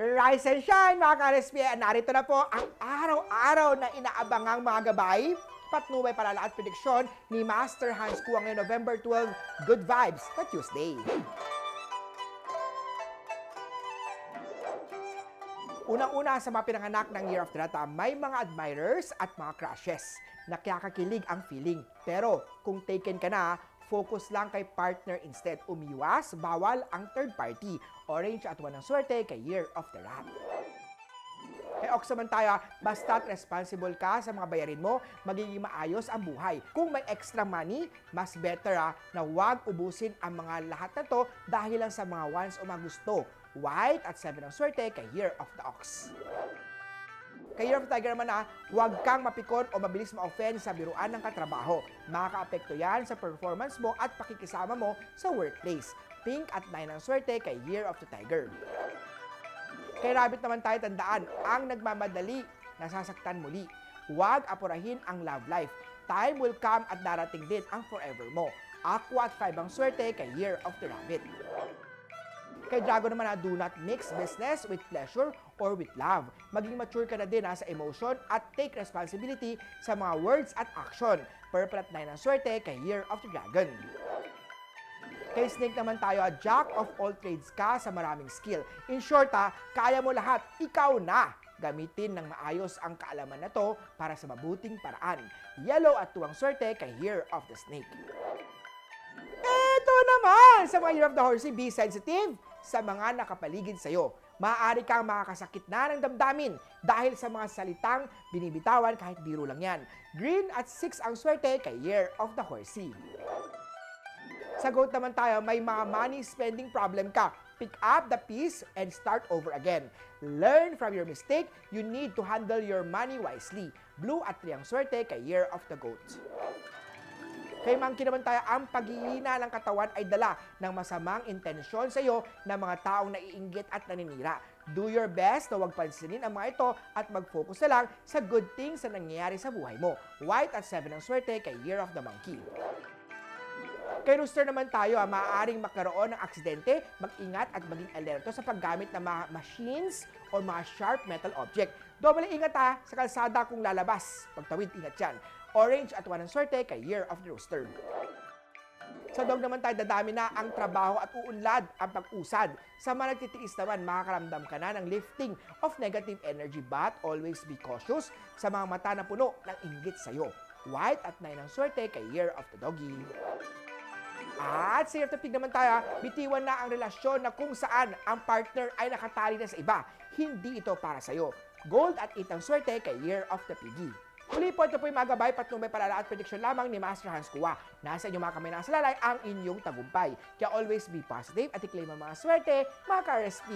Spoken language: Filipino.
Rise and shine mga ka-RSP! Narito na po ang araw-araw na inaabangang mga gabay, patnubay palala at prediksyon ni Master Hans Kua ngayong November 12, Good Vibes na Tuesday. Unang-una sa mga pinanganak ng Year of the Rat, may mga admirers at mga crushes. Nakakakilig ang feeling. Pero kung taken ka na, focus lang kay partner instead. Umiwas, bawal ang third party. Orange at wanang swerte kay Year of the Rat. Kay Ox naman tayo, basta't responsible ka sa mga bayarin mo, magiging maayos ang buhay. Kung may extra money, mas better na huwag ubusin ang mga lahat na to dahil lang sa mga wants o mga gusto. White at 7 ang swerte kay Year of the Ox. Kay Year of the Tiger naman huwag kang mapikon o mabilis ma-offend sa biruan ng katrabaho. Makaka-apekto yan sa performance mo at pakikisama mo sa workplace. Pink at 9 ang swerte kay Year of the Tiger. Kay Rabbit naman tayo tandaan, ang nagmamadali, nasasaktan muli. Huwag apurahin ang love life. Time will come at darating din ang forever mo. Aqua at 5 ang swerte kay Year of the Rabbit. Kay Dragon naman do not mix business with pleasure or with love. Maging mature ka na din sa emotion at take responsibility sa mga words at action. Purple at 9 ang swerte kay Year of the Dragon. Kay Snake naman tayo, Jack of all trades ka sa maraming skill. In short kaya mo lahat, ikaw na. Gamitin ng maayos ang kaalaman na to para sa mabuting paraan. Yellow at 2 ang swerte kay Year of the Snake. Ito naman sa mga Year of the Horsey, be sensitive sa mga nakapaligid sa'yo. Maaari kang makakasakit na ng damdamin dahil sa mga salitang binibitawan kahit biro lang yan. Green at 6 ang swerte kay Year of the Horsey. Sa Goat naman tayo, may mga money spending problem ka. Pick up the piece and start over again. Learn from your mistake. You need to handle your money wisely. Blue at 3 ang swerte kay Year of the Goat. Kay Monkey naman tayo, ang paghihina ng katawan ay dala ng masamang intensyon sa iyo ng mga taong naiinggit at naninira. Do your best na huwag pansinin ang mga ito at mag-focus na lang sa good things na nangyayari sa buhay mo. White at 7 ang swerte kay Year of the Monkey. Kay Rooster naman tayo, maaaring magkaroon ng aksidente, mag-ingat at maging alerto sa paggamit ng mga machines o mga sharp metal object. Doble ingat sa kalsada kung lalabas. Pagtawid, ingat yan. Orange at 1 ang swerte kay Year of the Rooster. Sa Dog naman tayo, dadami na ang trabaho at uunlad ang pag-usad. Sa mga nagtitiis naman, makakaramdam ka na ng lifting of negative energy, but always be cautious sa mga mata na puno ng inggit sa'yo. White at 9 ang swerte kay Year of the Doggy. At sa Year of the Pig naman tayo, bitiwan na ang relasyon na kung saan ang partner ay nakatali na sa iba. Hindi ito para sa'yo. Gold at 8 ang swerte kay Year of the Piggy. Muli po, ito po yung mga gabay, patnubay palala at prediksyon lamang ni Master Hans Kua. Nasa inyong mga kamay na sa lalay ang inyong tagumpay. Kaya always be positive at i-claim ang mga swerte, mga ka-RSP.